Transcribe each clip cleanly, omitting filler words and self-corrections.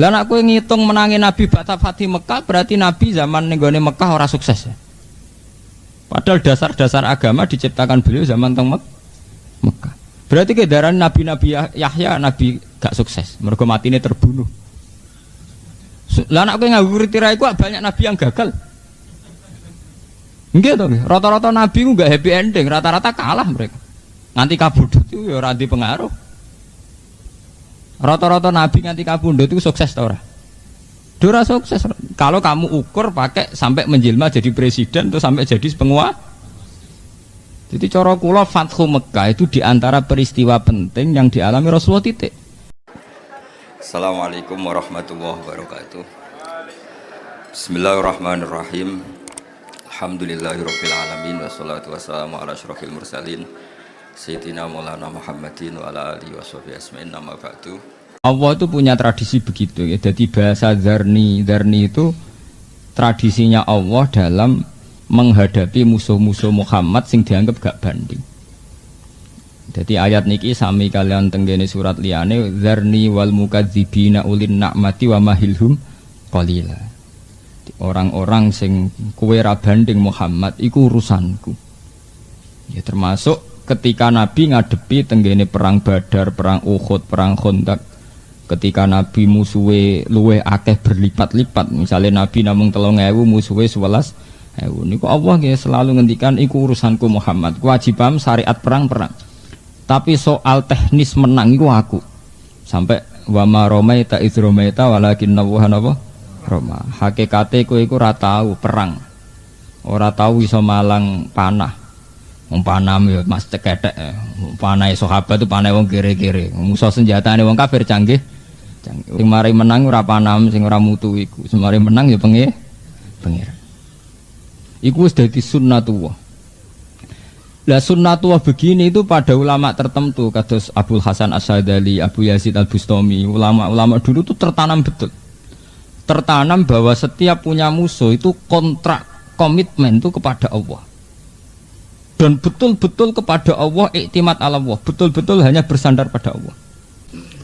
Lah nek kowe ngitung menangi Nabi Ba'da Fatih Mekah berarti Nabi zaman ning gone Mekah ora sukses ya. Padahal dasar-dasar agama diciptakan beliau zaman teng Mekah. Berarti kedaran Nabi-Nabi Yahya Nabi gak sukses, mergo matine terbunuh. Lah nek kowe nganggo kriteria iku banyak Nabi yang gagal. Nggih to, rata-rata Nabi ku gak happy ending, rata-rata kalah mereka. Nganti kabudut itu ya ora di pengaruh. Rata-rata Nabi nganti kabudut itu sukses ta ora? Ora sukses. Kalau kamu ukur pakai sampai menjelma jadi presiden atau sampai jadi penguasa. Jadi cara kula Fathu Mekah itu diantara peristiwa penting yang dialami Rasulullah titik. Assalamualaikum warahmatullahi wabarakatuh. Bismillahirrahmanirrahim. Alhamdulillahirabbil alamin wassalatu wassalamu ala asyrofil mursalin sayyidina Maulana Muhammadin wa ala alihi washabihi asma'in amma ba'du. Allah itu punya tradisi begitu ya. Jadi bahasa Zarni itu tradisinya Allah dalam menghadapi musuh-musuh Muhammad sing dianggap gak banding. Jadi ayat niki sami kalian tenggene surat liyane Zarni wal mukadzibina ulin na'mati wa mahilhum qalila. Orang-orang sing kowe ra banding Muhammad iku urusanku. Ya termasuk ketika Nabi ngadepi tenggene perang Badar, perang Uhud, perang Khandaq. Ketika Nabi musuhe luweh akeh berlipat-lipat, misalnya Nabi namung 3.000 musuhe 11.000. Niku Allah nggih selalu ngendikan iku urusanku Muhammad. Kewajiban syariat perang. Tapi soal teknis menang iku aku. Sampai wa ma ramaita idz ramaita walakinna Allaha rama. Hakikate kowe iku ora tau perang. Ora tau iso malang panah. Wong panah ya Mas cekethek. Panahe sahabat itu panah wong kere-kere. Musuh senjatane wong kafir canggih. Sing mari menang ora panam, sing ora mutu iku. Sing mari menang ya pengen. Iku wis dadi sunnatullah. Lah sunnatullah begini itu pada ulama tertentu kados Abdul Hasan Asy'adzali, Abu Yazid Al-Bustami, ulama-ulama dulu itu tertanam betul. Tertanam bahwa setiap punya musuh itu kontrak komitmen itu kepada Allah. Dan betul-betul kepada Allah, iktimat ala Allah, betul-betul hanya bersandar pada Allah.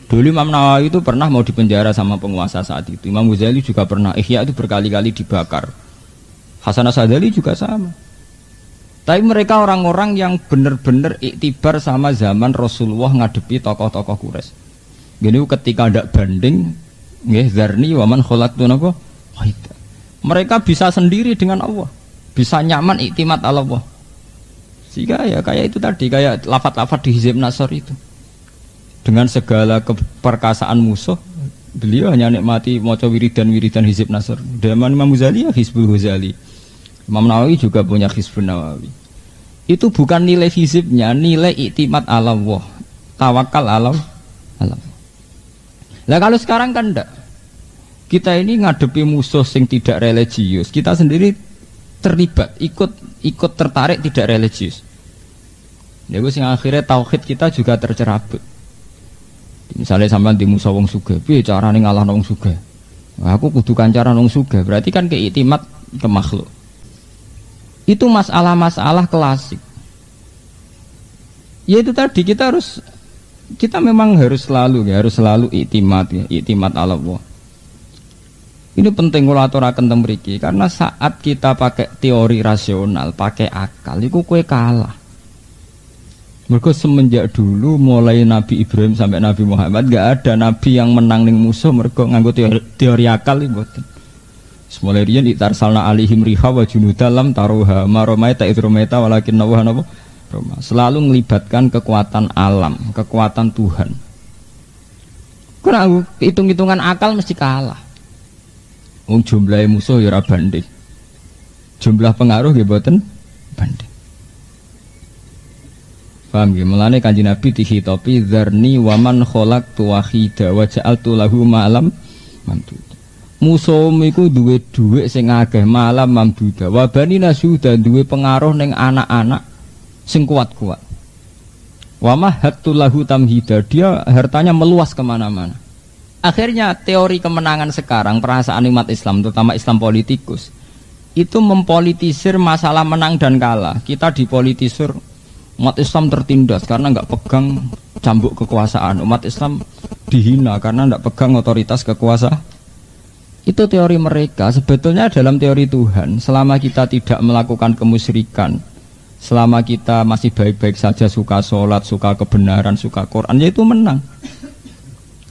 Dulu Imam Nawawi itu pernah mau dipenjara sama penguasa saat itu. Imam Ghazali juga pernah, Ihya itu berkali-kali dibakar. Hasan Asy'adzali juga sama. Tapi mereka orang-orang yang benar-benar iktibar sama zaman Rasulullah ngadepi tokoh-tokoh Quraisy. Gini ketika ndak banding, nggih Zarni wa man khalaqtu napa? Mereka bisa sendiri dengan Allah. Bisa nyaman iktimat ala Allah. Sehingga ya kayak itu tadi, kayak lafaz-lafaz di Hizb Nasr itu. Dengan segala keperkasaan musuh, beliau hanya nikmati maca wiridan Hizb Nasr. Zaman Imam Ghazali ya Hizbul Ghazali. Imam Nawawi juga punya Hizbun Nawawi. Itu bukan nilai hizibnya, nilai iktimat ala Allah, tawakal ala Allah. Lah kalau sekarang kan enggak. Kita ini ngadepi musuh sing tidak religius, kita sendiri terlibat, ikut tertarik tidak religius. Ya gue sing akhirnya tauhid kita juga tercerabut. Misalnya sampean di musuh wong sugih, piye carane ngalahno wong sugih? Aku kudu kancaran wong sugih, berarti kan keiktimat ke makhluk. Itu masalah-masalah klasik. Ya itu tadi kita memang harus selalu iktimat ala Allah. Ini penting kula aturaken teng mriki karena saat kita pakai teori rasional, pakai akal, iku kowe kalah. Mergo semenjak dulu mulai Nabi Ibrahim sampai Nabi Muhammad gak ada nabi yang menang ning musuh mergo nganggo teori akal iki mboten. Semulai riyen itarsalna alihim riha wa junudalam taruha maromaita idromaita walakin nawaha selalu melibatkan kekuatan alam, kekuatan Tuhan. Karena hitung-hitungan akal mesti kalah. Wong jumlahe musuh ya ora banding. Jumlah pengaruh nggih mboten banding. Paham nggih? Mulane Kanjeng Nabi dihitopi Zarni wa man khalaqtu wahida wa ja'altu lahu ma'lam mamduda. Musuh iku duwe dhuwit sing akeh malam mamduda. Wa bani nasuda duwe pengaruh ning anak-anak sing kuat-kuat. Wa mahattu lahu tamhida, dia hartanya meluas kemana-mana. Akhirnya teori kemenangan sekarang, perasaan umat Islam, terutama Islam politikus, itu mempolitisir masalah menang dan kalah. Kita dipolitisir, umat Islam tertindas karena nggak pegang cambuk kekuasaan. Umat Islam dihina karena nggak pegang otoritas kekuasaan. Itu teori mereka. Sebetulnya dalam teori Tuhan, selama kita tidak melakukan kemusyrikan, selama kita masih baik-baik saja, suka sholat, suka kebenaran, suka Quran, ya itu menang.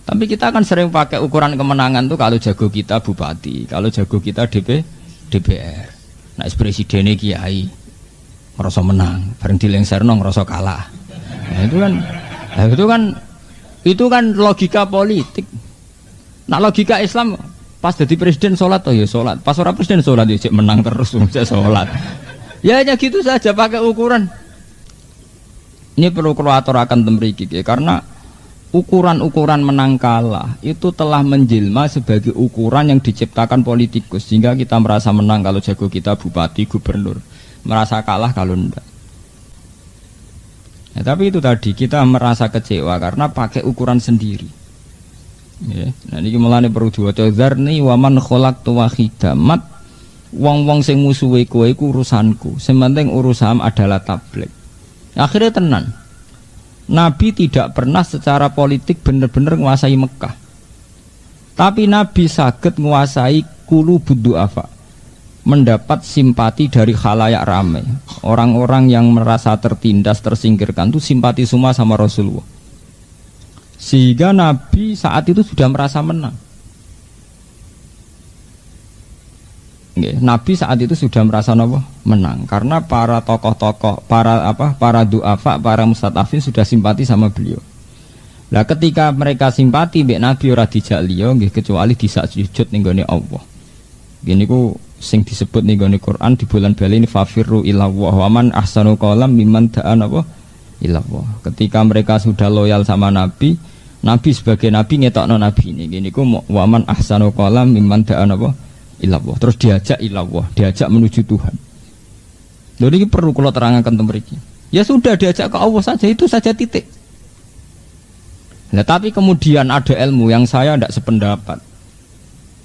Tapi kita akan sering pakai ukuran kemenangan tuh kalau jago kita bupati, kalau jago kita DPR. Nah, presidennya kiai, ngerasa menang, bareng dilengserno ngerasa kalah. Nah, itu kan logika politik. Nah, logika Islam, pas jadi presiden sholat, oh ya sholat. Pas orang presiden sholat, ya menang terus, saya sholat. Ya hanya gitu saja pakai ukuran. Ini perlu aturaken temriki ya, karena ukuran-ukuran menang kalah itu telah menjelma sebagai ukuran yang diciptakan politikus, sehingga kita merasa menang kalau jago kita bupati, gubernur, merasa kalah kalau enggak. Ya, tapi itu tadi kita merasa kecewa karena pakai ukuran sendiri. Ya, nah ini mulane perlu diwaca dzarni wa man khalaqtu wahida mat wong-wong sing musuhe kowe iku urusanku, sing penting urusan adalah tabligh. Akhirnya tenan, Nabi tidak pernah secara politik benar-benar menguasai Mekah, tapi Nabi saged menguasai qulubud du'afa, mendapat simpati dari khalayak ramai, orang-orang yang merasa tertindas, tersingkirkan itu simpati semua sama Rasulullah. Sehingga Nabi saat itu sudah merasa menang. Nabi saat itu sudah merasa menang karena para tokoh-tokoh, para du'afa, para mustadafin sudah simpati sama beliau. Lah ketika mereka simpati mbek Nabi ora dijak liya nggih kecuali disak sujud ning gone Allah. Gini ku sing disebut ning gone Quran di bulan Bali ini fafirru ilallah wa man ahsanu qalam mimman da'an ilallah. Ketika mereka sudah loyal sama Nabi, Nabi sebagai Nabi ngetokno Nabi ini gini ku wa man ahsanu qalam mimman da'an ilallah. Terus diajak ilallah, diajak menuju Tuhan. Lho ini perlu kula terangkan mriki. Ya sudah diajak ke Allah saja, itu saja titik. Nah, tapi kemudian ada ilmu yang saya tidak sependapat.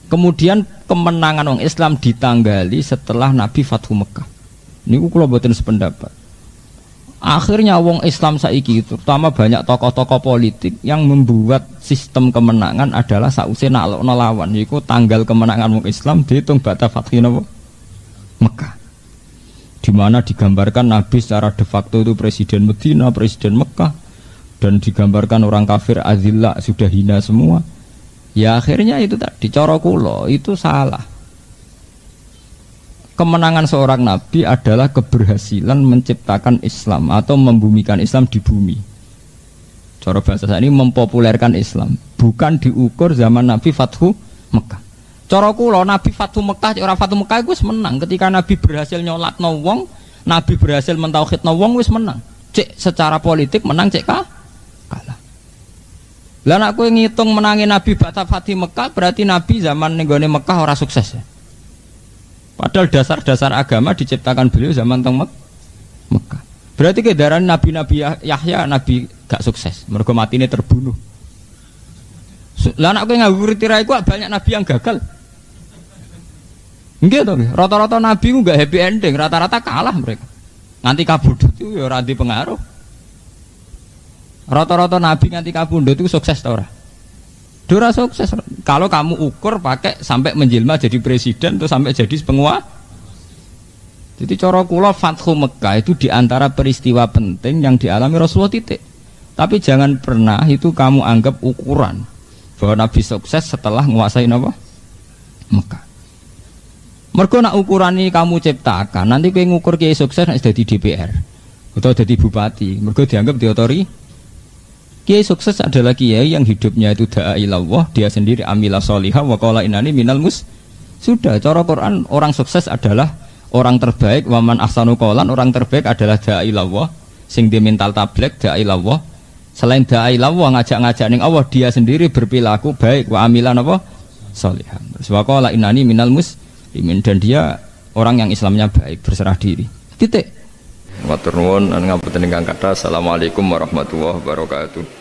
Kemudian kemenangan orang Islam ditanggali setelah Nabi Fathu Mekah. Ini kula mboten sependapat. Akhirnya wong Islam saiki terutama banyak tokoh-tokoh politik yang membuat sistem kemenangan adalah sausé nalokno lawan, yaiku tanggal kemenangan wong Islam dihitung ba'da fathi Mekah. Di mana digambarkan Nabi secara de facto itu presiden Medina, presiden Mekah, dan digambarkan orang kafir azillah sudah hina semua. Ya akhirnya itu tadi cara kula itu salah. Kemenangan seorang nabi adalah keberhasilan menciptakan Islam atau membumikan Islam di bumi. Cara bahasa saya ini mempopulerkan Islam, bukan diukur zaman Nabi Fathu Mekah. Cara kula Nabi Fathu Mekah, orang Fathu Mekah itu menang ketika Nabi berhasil nyolatno wong, Nabi berhasil mentauhidno wong wis menang. Cek secara politik menang, cek kalah. Lah nek kowe ngitung menangi Nabi ba'da Fathu Mekah berarti Nabi zaman ning gone Mekah ora sukses ya. Padahal dasar-dasar agama diciptakan beliau zaman teng Mekah. Berarti kedaran Nabi-Nabi Yahya Nabi gak sukses, mergo matine terbunuh. Lah nek kowe ngawur tirai ku banyak Nabi yang gagal. Nggih to, rata-rata Nabi ku gak happy ending, rata-rata kalah mereka. Nganti kabudut itu ya ora di pengaruh. Rata-rata Nabi nganti kabudut itu sukses ta ora? Dora sukses kalau kamu ukur pakai sampai menjelma jadi presiden atau sampai jadi penguasa. Jadi cara kula Fathu Mekah itu diantara peristiwa penting yang dialami Rasulullah titik. Tapi jangan pernah itu kamu anggap ukuran bahwa Nabi sukses setelah menguasai Mekah. Mergo nak ukuran ini kamu ciptakan, nanti kowe ngukur kiai sukses nek dadi DPR atau jadi bupati, mergo dianggap diotori. Kiai sukses adalah kiai yang hidupnya itu da'a ilallah, dia sendiri amila sholihah wa qala innani minal sudah cara Quran orang sukses adalah orang terbaik, waman ahsanu qolan orang terbaik adalah da'a ilallah, sing di mental tabligh da'a ilallah. Selain da'a ilallah ngajak-ngajak ning Allah, dia sendiri berperilaku baik wa amila sholihah. Wa qala innani minal muslimin, dan dia orang yang Islamnya baik, berserah diri. Titik. Matur nuwun ngapunten ingkang kathah. Assalamualaikum warahmatullahi wabarakatuh.